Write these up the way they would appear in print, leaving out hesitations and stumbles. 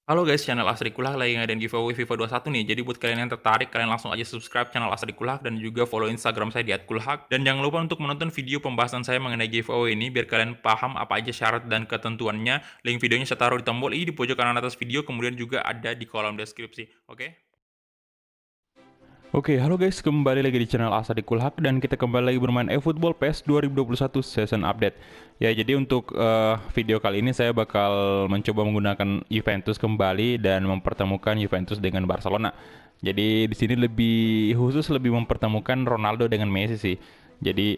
Halo guys, channel Asri Kulak lagi ngadain giveaway FIFA 21 nih. Jadi buat kalian yang tertarik, kalian langsung aja subscribe channel Asri Kulak dan juga follow Instagram saya di @kulhak. Dan jangan lupa untuk menonton video pembahasan saya mengenai giveaway ini biar kalian paham apa aja syarat dan ketentuannya. Link videonya saya taruh di tombol i di pojok kanan atas video, kemudian juga ada di kolom deskripsi. Oke? Oke, halo guys, kembali lagi di channel Asadi Kulhak dan kita kembali lagi bermain eFootball PES 2021 Season Update. Ya, jadi untuk video kali ini saya bakal mencoba menggunakan Juventus kembali dan mempertemukan Juventus dengan Barcelona. Jadi di sini lebih mempertemukan Ronaldo dengan Messi sih. Jadi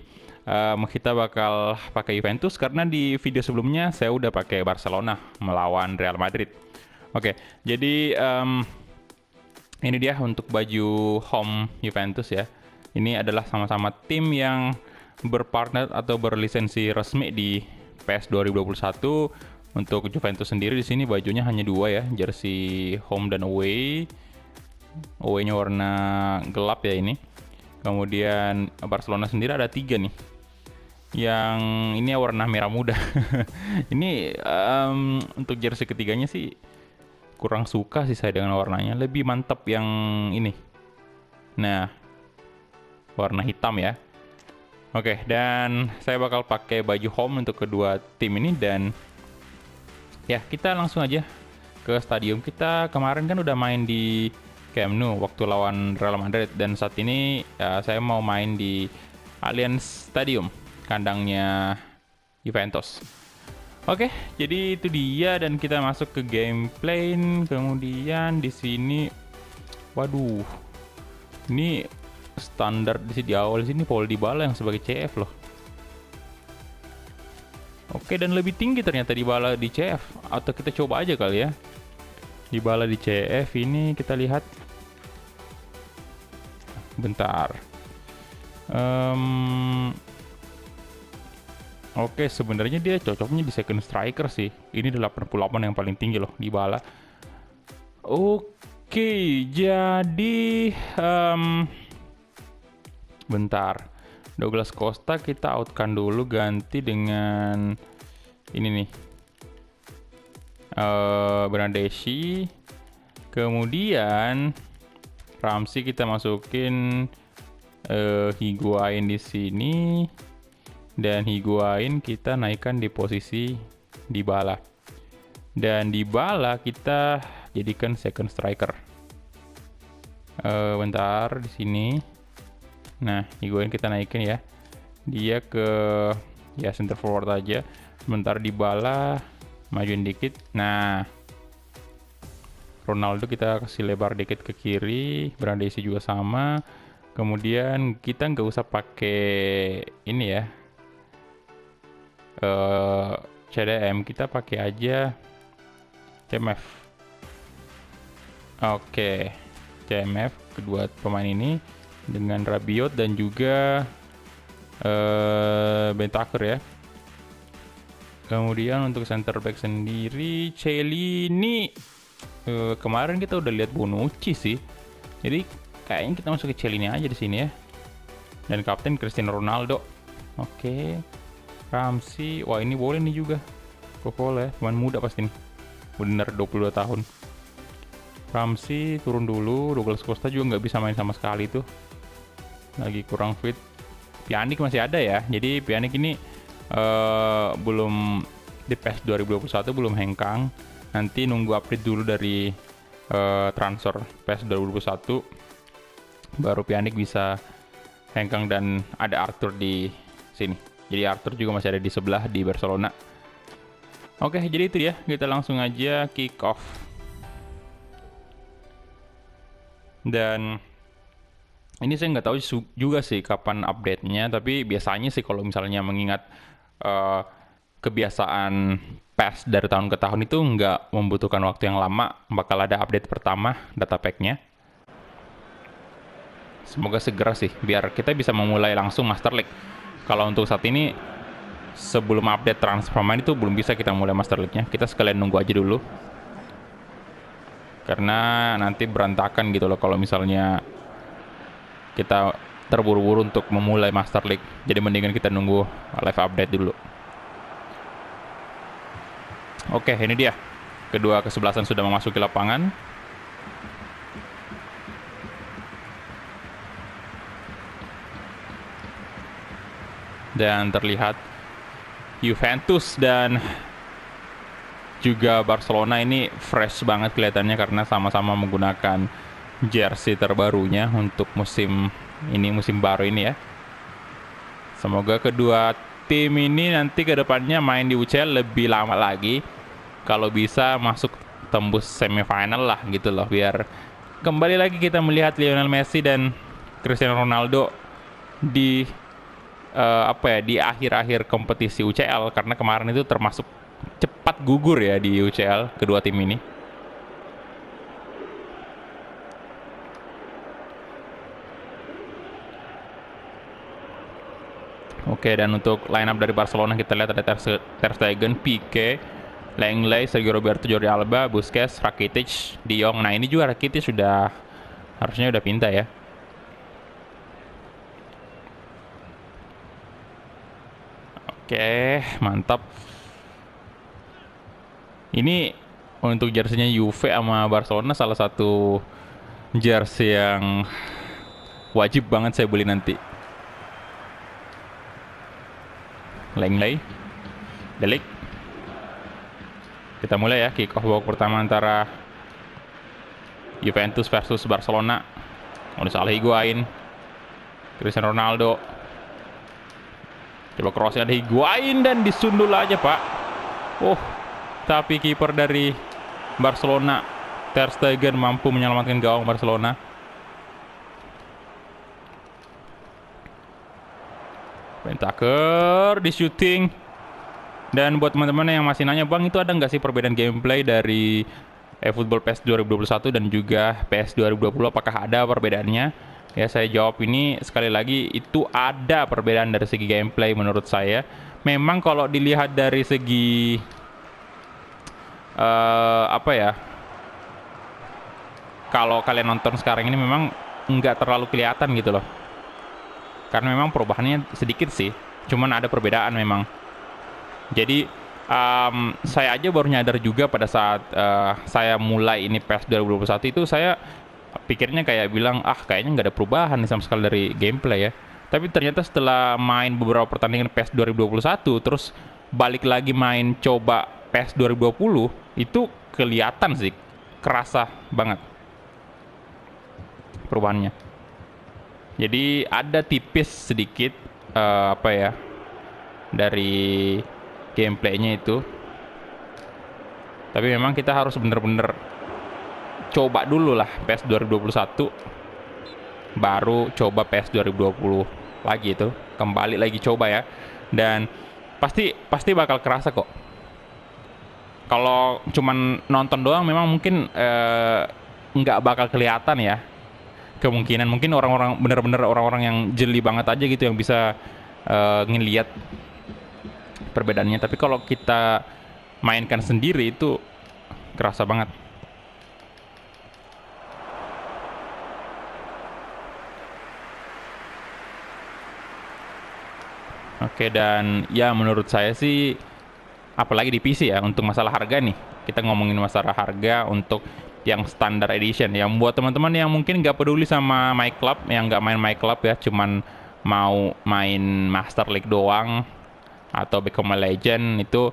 kita bakal pakai Juventus karena di video sebelumnya saya udah pakai Barcelona melawan Real Madrid. Oke, jadi ini dia untuk baju home Juventus ya. Ini adalah sama-sama tim yang berpartner atau berlisensi resmi di PES 2021. Untuk Juventus sendiri di sini bajunya hanya dua ya, jersey home dan away. Away-nya warna gelap ya ini. Kemudian Barcelona sendiri ada tiga nih. Yang ini warna merah muda. Ini untuk jersey ketiganya sih kurang suka sih saya dengan warnanya, lebih mantap yang ini. Nah, warna hitam ya. Oke, dan saya bakal pakai baju home untuk kedua tim ini dan ya kita langsung aja ke stadium. Kita kemarin kan udah main di Camp Nou waktu lawan Real Madrid dan saat ini ya, saya mau main di Allianz Stadium, kandangnya Juventus. Oke, jadi itu dia dan kita masuk ke gameplay. Kemudian di sini, waduh, ini standar di awal sini Paul Dybala yang sebagai CF loh. Oke, dan lebih tinggi ternyata Dybala di CF. Atau kita coba aja kali ya. Dybala di CF ini kita lihat. Bentar. Oke, sebenarnya dia cocoknya di second striker sih. Ini 88 yang paling tinggi loh, Dybala. Oke, jadi bentar. Douglas Costa kita outkan dulu, ganti dengan ini nih. Bernadeschi. Kemudian Ramsey kita masukin Higuain di sini. Dan Higuain kita naikkan di posisi Dybala. Dan Dybala kita jadikan second striker. Bentar di sini. Nah, Higuain kita naikin ya. Dia ke ya center forward aja. Sebentar Dybala majuin dikit. Nah, Ronaldo kita kasih lebar dikit ke kiri. Bernadeschi juga sama. Kemudian kita nggak usah pakai ini ya. CDM kita pakai aja CMF. Oke, CMF kedua pemain ini dengan Rabiot dan juga Bentaker ya. Kemudian untuk center back sendiri Celini, kemarin kita udah lihat Bonucci sih. Jadi kayaknya kita masuk ke Celini aja di sini ya. Dan kapten Cristiano Ronaldo. Oke. Ramsey, wah ini boleh nih juga. Kokole, pemain muda pasti nih. Bener 22 tahun. Ramsey turun dulu, Douglas Costa juga nggak bisa main sama sekali tuh. Lagi kurang fit. Pjanic masih ada ya. Jadi Pjanic ini belum di PES 2021 belum hengkang. Nanti nunggu update dulu dari transfer PES 2021 baru Pjanic bisa hengkang dan ada Arthur di sini. Jadi Arthur juga masih ada di sebelah di Barcelona. Oke, jadi itu ya. Kita langsung aja kick off. Dan ini saya nggak tahu juga sih kapan update-nya. Tapi biasanya sih kalau misalnya mengingat kebiasaan PES dari tahun ke tahun itu nggak membutuhkan waktu yang lama. Bakal ada update pertama data pack-nya. Semoga segera sih, biar kita bisa memulai langsung Master League. Kalau untuk saat ini sebelum update transfer pemain itu belum bisa kita mulai Master League-nya. Kita sekalian nunggu aja dulu. Karena nanti berantakan gitu loh kalau misalnya kita terburu-buru untuk memulai Master League. Jadi mendingan kita nunggu live update dulu. Oke, ini dia. Kedua kesebelasan sudah memasuki lapangan. Dan terlihat Juventus dan juga Barcelona ini fresh banget kelihatannya karena sama-sama menggunakan jersey terbarunya untuk musim baru ini ya. Semoga kedua tim ini nanti ke depannya main di UCL lebih lama lagi. Kalau bisa masuk tembus semifinal lah gitu loh, biar kembali lagi kita melihat Lionel Messi dan Cristiano Ronaldo di di akhir-akhir kompetisi UCL, karena kemarin itu termasuk cepat gugur ya di UCL kedua tim ini. Oke, dan untuk line up dari Barcelona kita lihat ada Ter Stegen, Pique, Lenglet, Sergio Roberto, Jordi Alba, Busquets, Rakitic, De Jong. Nah ini juga Rakitic harusnya udah pindah ya. Oke, mantap. Ini untuk jersinya Juve sama Barcelona salah satu jersey yang wajib banget saya beli nanti. Lenglet, De Ligt. Kita mulai ya kick off babak pertama antara Juventus versus Barcelona. Gonzalo Higuain, Cristiano Ronaldo. Coba crossnya ada Higuain dan disundul aja pak. Tapi kiper dari Barcelona, Ter Stegen, mampu menyelamatkan gawang Barcelona. Bentaker di shooting. Dan buat teman-teman yang masih nanya, bang itu ada nggak sih perbedaan gameplay dari eFootball PES 2021 dan juga PES 2020, apakah ada perbedaannya? Ya saya jawab ini sekali lagi, itu ada perbedaan dari segi gameplay menurut saya. Memang kalau dilihat dari segi kalau kalian nonton sekarang ini memang nggak terlalu kelihatan gitu loh, karena memang perubahannya sedikit sih, cuman ada perbedaan memang. Jadi saya aja baru nyadar juga pada saat saya mulai ini PES 2021 itu, saya pikirnya kayak bilang kayaknya nggak ada perubahan nih sama sekali dari gameplay ya. Tapi ternyata setelah main beberapa pertandingan PES 2021 terus balik lagi main coba PES 2020, itu kelihatan sih, kerasa banget perubahannya. Jadi ada tipis sedikit dari gameplaynya itu. Tapi memang kita harus bener-bener coba dulu lah PES 2021, baru coba PES 2020 lagi, itu kembali lagi coba ya. Dan pasti bakal kerasa kok. Kalau cuman nonton doang memang mungkin nggak bakal kelihatan ya. Kemungkinan mungkin orang-orang bener-bener orang-orang yang jeli banget aja gitu yang bisa ngelihat perbedaannya. Tapi kalau kita mainkan sendiri itu kerasa banget. Oke, dan ya menurut saya sih, apalagi di PC ya, untuk masalah harga nih, kita ngomongin masalah harga untuk yang standar edition. Yang buat teman-teman yang mungkin nggak peduli sama My Club, yang nggak main My Club ya, cuman mau main Master League doang atau Become a Legend, itu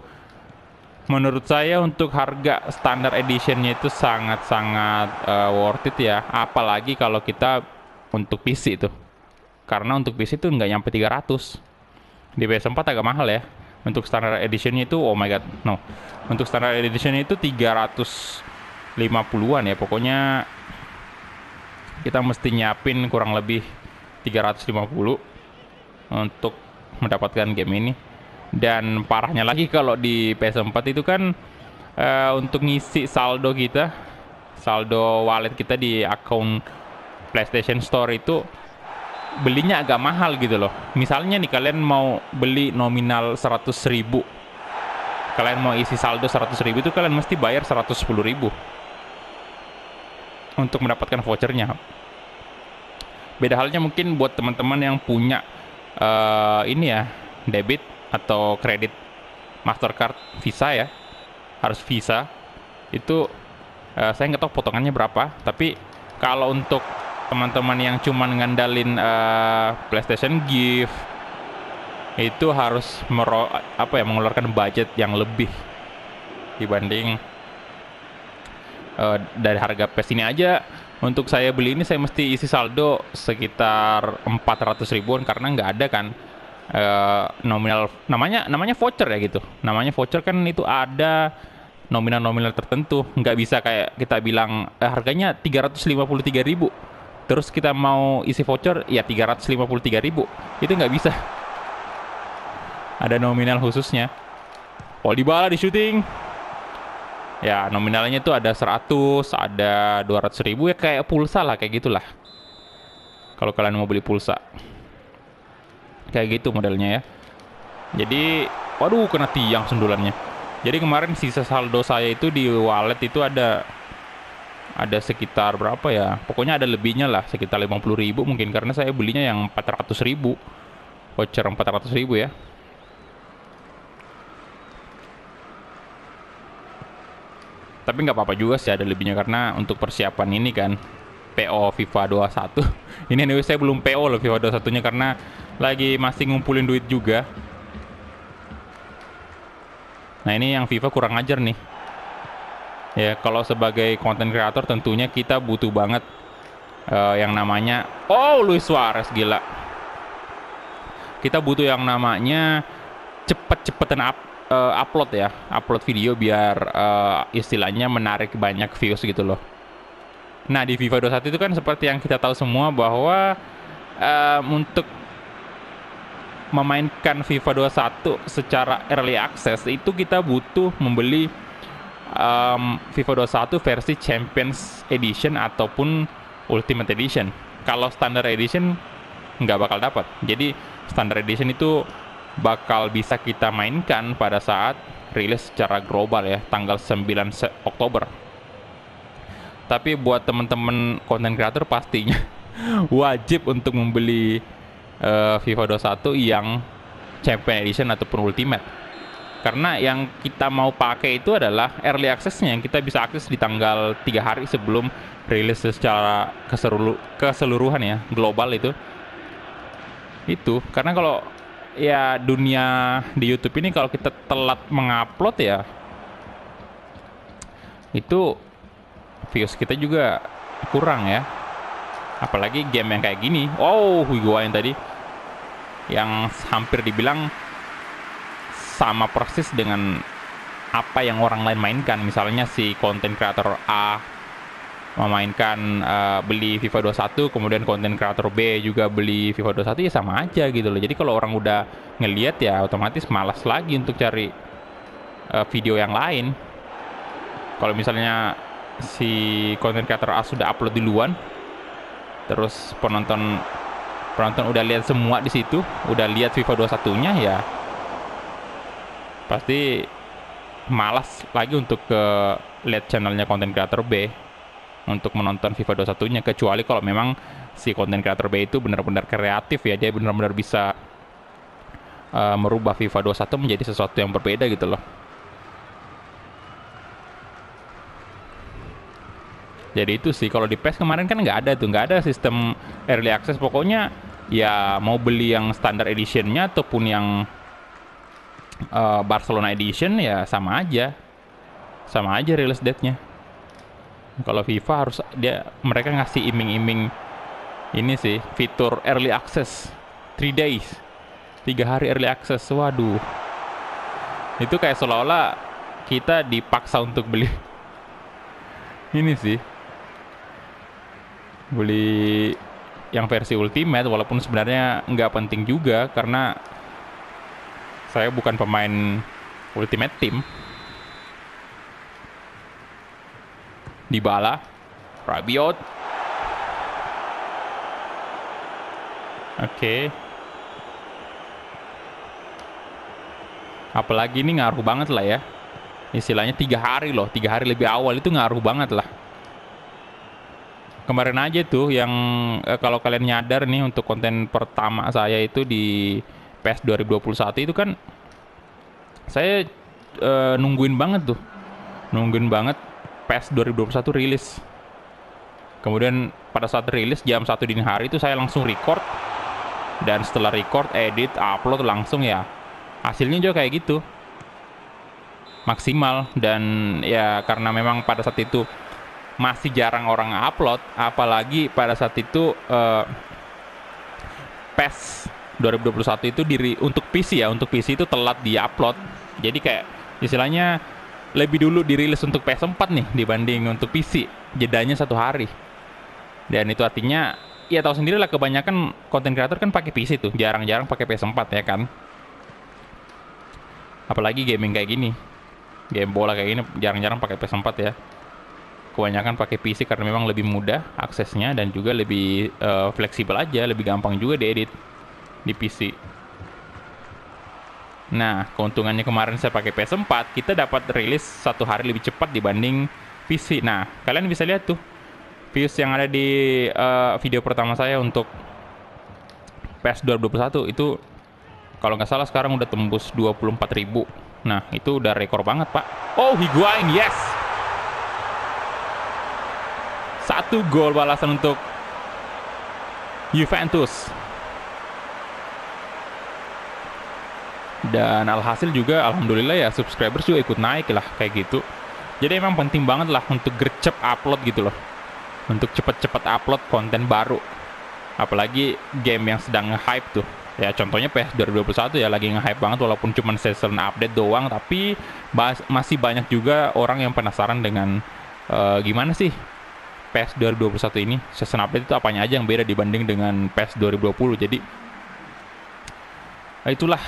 menurut saya untuk harga standar editionnya itu sangat-sangat worth it ya. Apalagi kalau kita untuk PC itu, karena untuk PC itu nggak nyampe 300. Di PS4 agak mahal ya. Untuk standard editionnya itu, oh my god, no. Untuk standard editionnya itu 350-an ya. Pokoknya kita mesti nyiapin kurang lebih 350 untuk mendapatkan game ini. Dan parahnya lagi kalau di PS4 itu kan untuk ngisi saldo kita, saldo wallet kita di akun PlayStation Store itu belinya agak mahal gitu loh. Misalnya nih kalian mau beli nominal 100.000, kalian mau isi saldo 100.000 itu kalian mesti bayar 110.000 untuk mendapatkan vouchernya. Beda halnya mungkin buat teman-teman yang punya ini ya, debit atau kredit Mastercard, Visa ya, harus Visa. Itu saya nggak tahu potongannya berapa, tapi kalau untuk teman-teman yang cuman ngandalin PlayStation Gift itu harus mengeluarkan budget yang lebih dibanding dari harga PS ini aja. Untuk saya beli ini saya mesti isi saldo sekitar 400 ribuan karena nggak ada kan nominal, namanya voucher ya gitu. Namanya voucher kan itu ada nominal-nominal tertentu, nggak bisa kayak kita bilang harganya 353.000 terus kita mau isi voucher ya 353.000, itu nggak bisa, ada nominal khususnya. Oh, Dybala di shooting ya, nominalnya itu ada 100, ada 200.000 ya, kayak pulsa lah, kayak gitulah kalau kalian mau beli pulsa kayak gitu modelnya ya. Jadi waduh, kena tiang sundulannya. Jadi kemarin sisa saldo saya itu di wallet itu ada sekitar berapa ya, pokoknya ada lebihnya lah, sekitar 50.000 mungkin, karena saya belinya yang 400.000, voucher 400.000 ya. Tapi nggak apa-apa juga sih ada lebihnya, karena untuk persiapan ini kan PO FIFA 21 ini anyway saya belum PO loh FIFA 21 nya karena lagi masih ngumpulin duit juga. Nah, ini yang FIFA kurang ajar nih ya. Kalau sebagai content creator tentunya kita butuh banget yang namanya Luis Suarez, gila, kita butuh yang namanya cepet-cepetan upload ya, upload video biar istilahnya menarik banyak views gitu loh. Nah, di FIFA 21 itu kan seperti yang kita tahu semua bahwa untuk memainkan FIFA 21 secara early access itu kita butuh membeli FIFA 21 versi Champions Edition ataupun Ultimate Edition. Kalau Standard Edition nggak bakal dapat. Jadi Standard Edition itu bakal bisa kita mainkan pada saat rilis secara global ya, tanggal 9 Oktober. Tapi buat teman-teman content creator pastinya wajib untuk membeli FIFA 21 yang Champion Edition ataupun Ultimate, karena yang kita mau pakai itu adalah early access-nya yang kita bisa akses di tanggal 3 hari sebelum rilis secara keseluruhan ya, global itu. Karena kalau ya dunia di YouTube ini kalau kita telat mengupload ya, itu views kita juga kurang ya. Apalagi game yang kayak gini. Higuain tadi yang hampir dibilang sama persis dengan apa yang orang lain mainkan. Misalnya si content creator A memainkan beli FIFA 21, kemudian content creator B juga beli FIFA 21, ya sama aja gitu loh. Jadi kalau orang udah ngelihat ya otomatis malas lagi untuk cari video yang lain. Kalau misalnya si content creator A sudah upload duluan, terus penonton udah lihat semua di situ, udah lihat FIFA 21-nya ya, pasti malas lagi untuk lihat channelnya content creator B untuk menonton FIFA 21-nya, kecuali kalau memang si content creator B itu benar-benar kreatif ya, dia benar-benar bisa merubah FIFA 21 menjadi sesuatu yang berbeda gitu loh. Jadi itu sih, kalau di PES kemarin kan nggak ada sistem early access. Pokoknya ya mau beli yang standard editionnya ataupun yang Barcelona edition ya sama aja release date-nya. Kalau FIFA harus mereka ngasih iming-iming ini sih, fitur early access 3 days, 3 hari early access. Waduh, itu kayak seolah-olah kita dipaksa untuk beli ini sih, beli yang versi Ultimate, walaupun sebenarnya nggak penting juga karena saya bukan pemain Ultimate Team. Dybala, Rabiot, oke. Apalagi ini ngaruh banget lah ya, istilahnya 3 hari loh, 3 hari lebih awal itu ngaruh banget lah. Kemarin aja tuh yang kalau kalian nyadar nih, untuk konten pertama saya itu di PES 2021 itu kan saya nungguin banget PES 2021 rilis. Kemudian pada saat rilis jam 1 dini hari itu saya langsung record, dan setelah record, edit, upload langsung ya hasilnya juga kayak gitu, maksimal. Dan ya karena memang pada saat itu masih jarang orang upload, apalagi pada saat itu PES 2021 itu untuk PC ya, untuk PC itu telat di-upload. Jadi kayak istilahnya lebih dulu dirilis untuk PS4 nih dibanding untuk PC, jedanya 1 hari. Dan itu artinya ya tahu sendiri lah, kebanyakan konten kreator kan pakai PC tuh, jarang-jarang pakai PS4 ya kan. Apalagi gaming kayak gini, game bola kayak gini jarang-jarang pakai PS4 ya. Kebanyakan pakai PC karena memang lebih mudah aksesnya dan juga lebih fleksibel aja, lebih gampang juga diedit di PC. Nah, keuntungannya kemarin saya pakai PS4, kita dapat rilis 1 hari lebih cepat dibanding PC. Nah, kalian bisa lihat tuh views yang ada di video pertama saya untuk PES 2021 itu, kalau nggak salah sekarang udah tembus 24.000. Nah, itu udah rekor banget, Pak. Oh, Higuain, yes! 1 gol balasan untuk Juventus. Dan alhasil juga alhamdulillah ya subscribers juga ikut naik lah kayak gitu. Jadi emang penting banget lah untuk gercep upload gitu loh, untuk cepet-cepet upload konten baru, apalagi game yang sedang nge-hype tuh. Ya contohnya PES 2021 ya lagi nge-hype banget, walaupun cuma season update doang, tapi masih banyak juga orang yang penasaran dengan gimana sih PES 2021 ini, season update itu apanya aja yang beda dibanding dengan PES 2020. Jadi itulah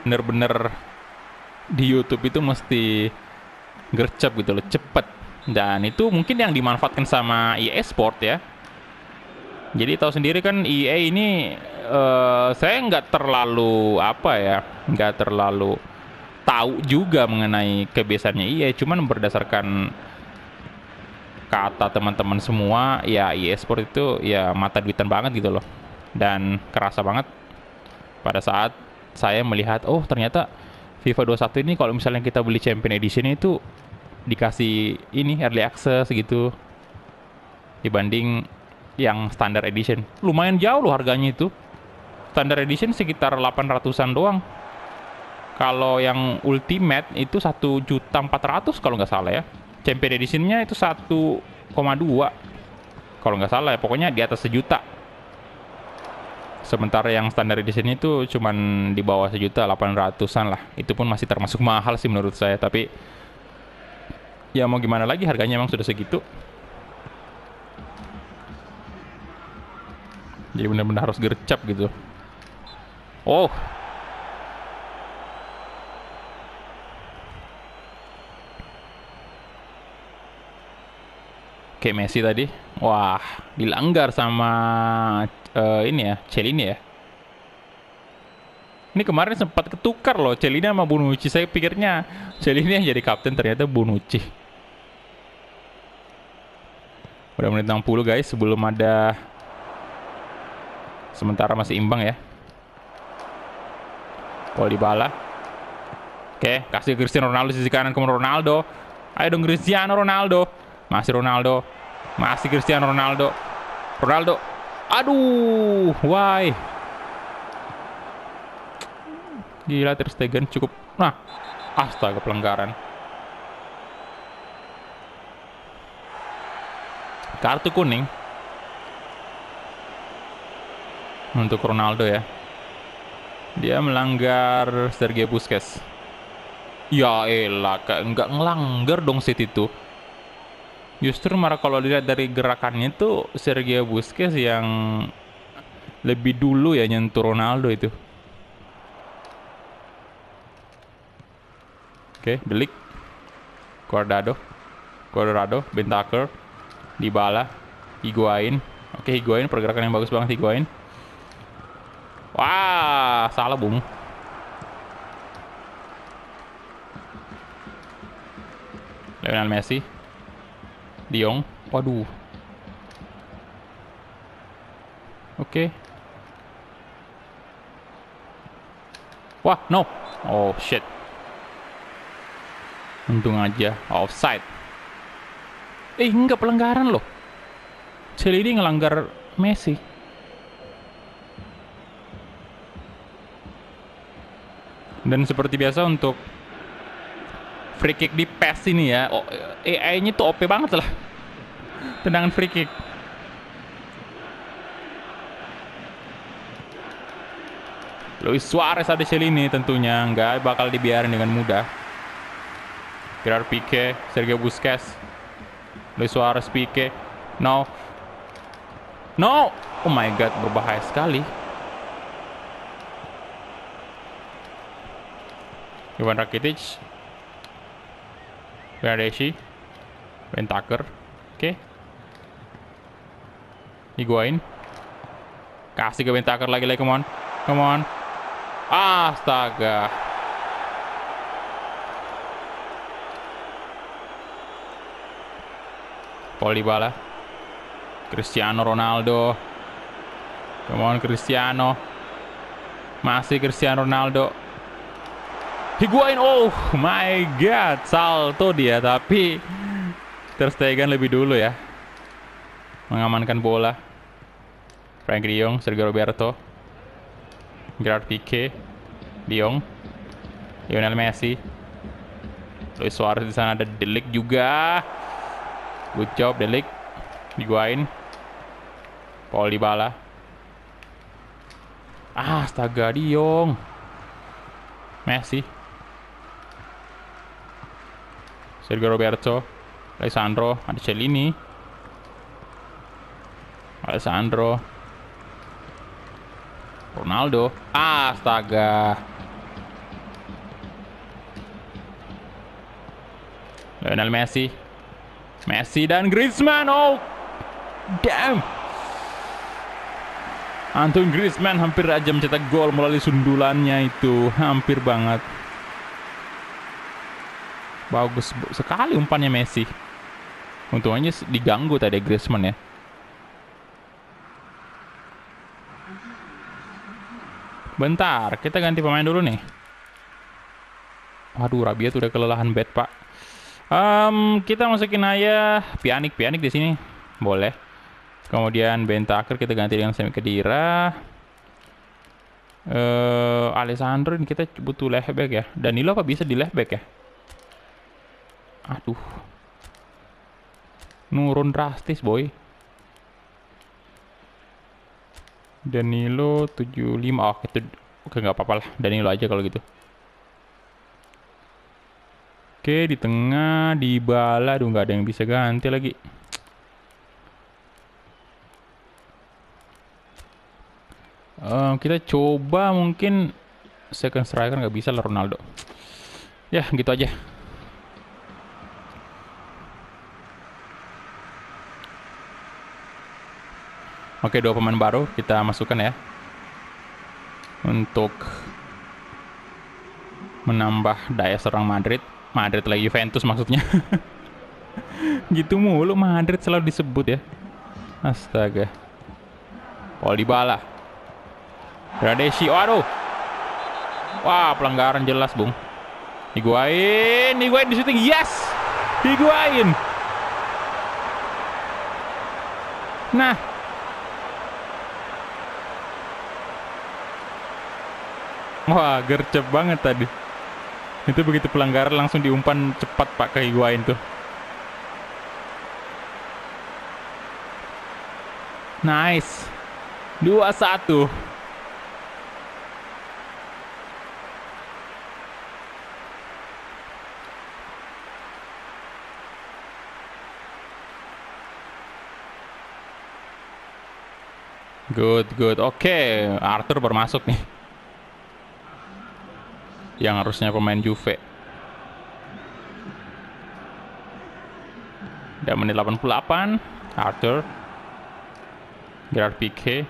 bener-bener di YouTube itu mesti gercep gitu loh, cepet. Dan itu mungkin yang dimanfaatkan sama EA Sport ya. Jadi tahu sendiri kan EA ini saya nggak terlalu nggak terlalu tahu juga mengenai kebiasaannya EA, cuman berdasarkan kata teman-teman semua ya EA Sport itu ya mata duitan banget gitu loh. Dan kerasa banget pada saat saya melihat, oh ternyata FIFA 21 ini kalau misalnya kita beli Champion Edition itu dikasih ini early access gitu dibanding yang standard edition. Lumayan jauh loh harganya itu. Standard edition sekitar 800-an doang. Kalau yang ultimate itu 1.400.000 kalau nggak salah ya. Champion editionnya itu 1,2 kalau nggak salah ya, pokoknya di atas 1 juta. Sementara yang standard edition itu cuman di bawah 1.800.000-an lah. Itu pun masih termasuk mahal sih menurut saya, tapi ya mau gimana lagi, harganya emang sudah segitu. Jadi benar-benar harus gercep gitu. Oh, kayak Messi tadi, wah dilanggar sama ini ya, Celini ya. Ini kemarin sempat ketukar loh Celini sama Bonucci. Saya pikirnya Celini yang jadi kapten, ternyata Bonucci. Udah menit 60 guys, sebelum ada, sementara masih imbang ya. Gol Dybala. Oke, kasih Cristiano Ronaldo sisi kanan ke Ronaldo. Ayo dong Cristiano Ronaldo. Masih Ronaldo. Masih Cristiano Ronaldo. Ronaldo. Aduh, why? Gila, Ter Stegen cukup. Nah, astaga, pelanggaran. Kartu kuning untuk Ronaldo ya. Dia melanggar Sergio Busquets. Ya elah, nggak ngelanggar dong City itu. Justru malah kalau dilihat dari gerakannya itu Sergio Busquets yang lebih dulu ya nyentuh Ronaldo itu. Oke, Delik, Cuadrado, Bentancur, Dybala, Higuain. Oke, Higuain, pergerakan yang bagus banget Higuain. Wah, salah bung. Lionel Messi, De Jong, waduh. Oke. Wah, no. Oh shit. Untung aja offside. Enggak, pelanggaran loh. Celini ngelanggar Messi. Dan seperti biasa untuk free kick di PES ini ya, AI-nya tuh OP banget lah. Tendangan free kick. Luis Suarez ada Celini tentunya nggak bakal dibiarin dengan mudah. Gerard Pique, Sergio Busquets, Luis Suarez, Pique, no, oh my god, berbahaya sekali. Ivan Rakitic, Bernardeschi, Bentaker, oke. Higuain, kasih ke Bentaker lagi, come on. Astaga. Paul Dybala, Cristiano Ronaldo, come on Cristiano, masih Cristiano Ronaldo. Higuain, oh my god, salto dia, tapi Ter Stegen lebih dulu ya mengamankan bola. Frank De Jong, Sergio Roberto, Gerard Pique, De Jong, Lionel Messi, Luis Suarez di sana, ada De Ligt juga. Good job De Ligt. Higuain, Paul Dybala. Astaga, De Jong, Messi, Sergio Roberto, Alessandro, ada Celini, Alessandro, Ronaldo. Astaga. Lionel Messi, dan Griezmann. Oh damn, Antoine Griezmann hampir aja mencetak gol melalui sundulannya itu, hampir banget. Bagus sekali umpannya Messi. Untungnya diganggu tadi Griezmann ya. Bentar, kita ganti pemain dulu nih. Waduh, Rabiot udah kelelahan bet, Pak. Kita masukin aja Pjanic di sini. Boleh. Kemudian Bentaker kita ganti dengan Semi Khedira. Alessandro ini kita butuh left back ya. Danilo apa bisa di left back ya? Aduh. Nurun drastis, boy. Danilo 75. Oh, itu oke, nggak apa-apa lah. Danilo aja kalau gitu. Oke, di tengah Dybala. Aduh, nggak ada yang bisa ganti lagi. Kita coba mungkin second striker, nggak bisa lah Ronaldo. Ya, gitu aja. Oke, 2 pemain baru kita masukkan ya. Untuk menambah daya serang Madrid lagi Juventus maksudnya. Gitu mulu, Madrid selalu disebut ya. Astaga. Paul Dybala, Bernardeschi, waduh. Wah, pelanggaran jelas, Bung. Higuain di shooting, yes. Higuain. Nah, wah, gercep banget tadi. Itu begitu pelanggaran langsung diumpan cepat Pak ke Higuain tuh. Nice. 2-1. Good. Oke, Arthur bermasuk nih. Yang harusnya pemain Juve. Dan menit 88, Arthur, Gerard Pique,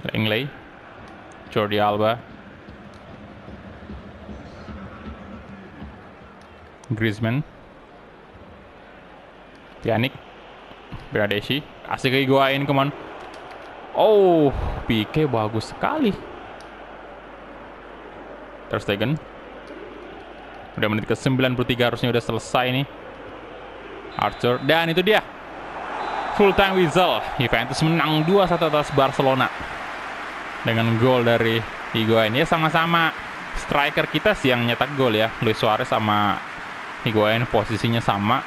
Langley, Jordi Alba, Griezmann, Pjanic, Bernardeschi, kasih ke Higuain, come on. Oh, Pique bagus sekali. Ter Stegen. Udah menit ke 93, harusnya udah selesai nih. Arthur, dan itu dia full time whistle. Juventus menang 2-1 atas Barcelona dengan gol dari Higuain. Ya sama-sama striker kita sih yang nyetak gol ya, Luis Suarez sama Higuain posisinya sama.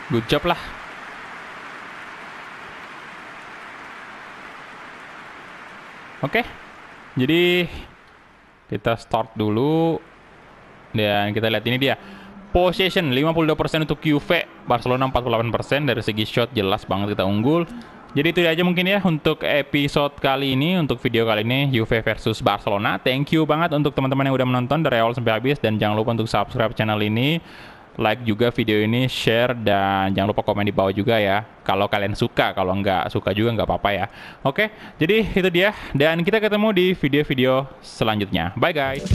Good job lah. Oke, jadi kita start dulu dan kita lihat ini dia possession 52% untuk Juve, Barcelona 48%. Dari segi shot jelas banget kita unggul. Jadi itu aja mungkin ya untuk episode kali ini, untuk video kali ini Juve versus Barcelona. Thank you banget untuk teman-teman yang udah menonton dari awal sampai habis, dan jangan lupa untuk subscribe channel ini, like juga video ini, share, dan jangan lupa komen di bawah juga ya kalau kalian suka. Kalau nggak suka juga nggak apa-apa ya. Oke, jadi itu dia, dan kita ketemu di video-video selanjutnya. Bye guys.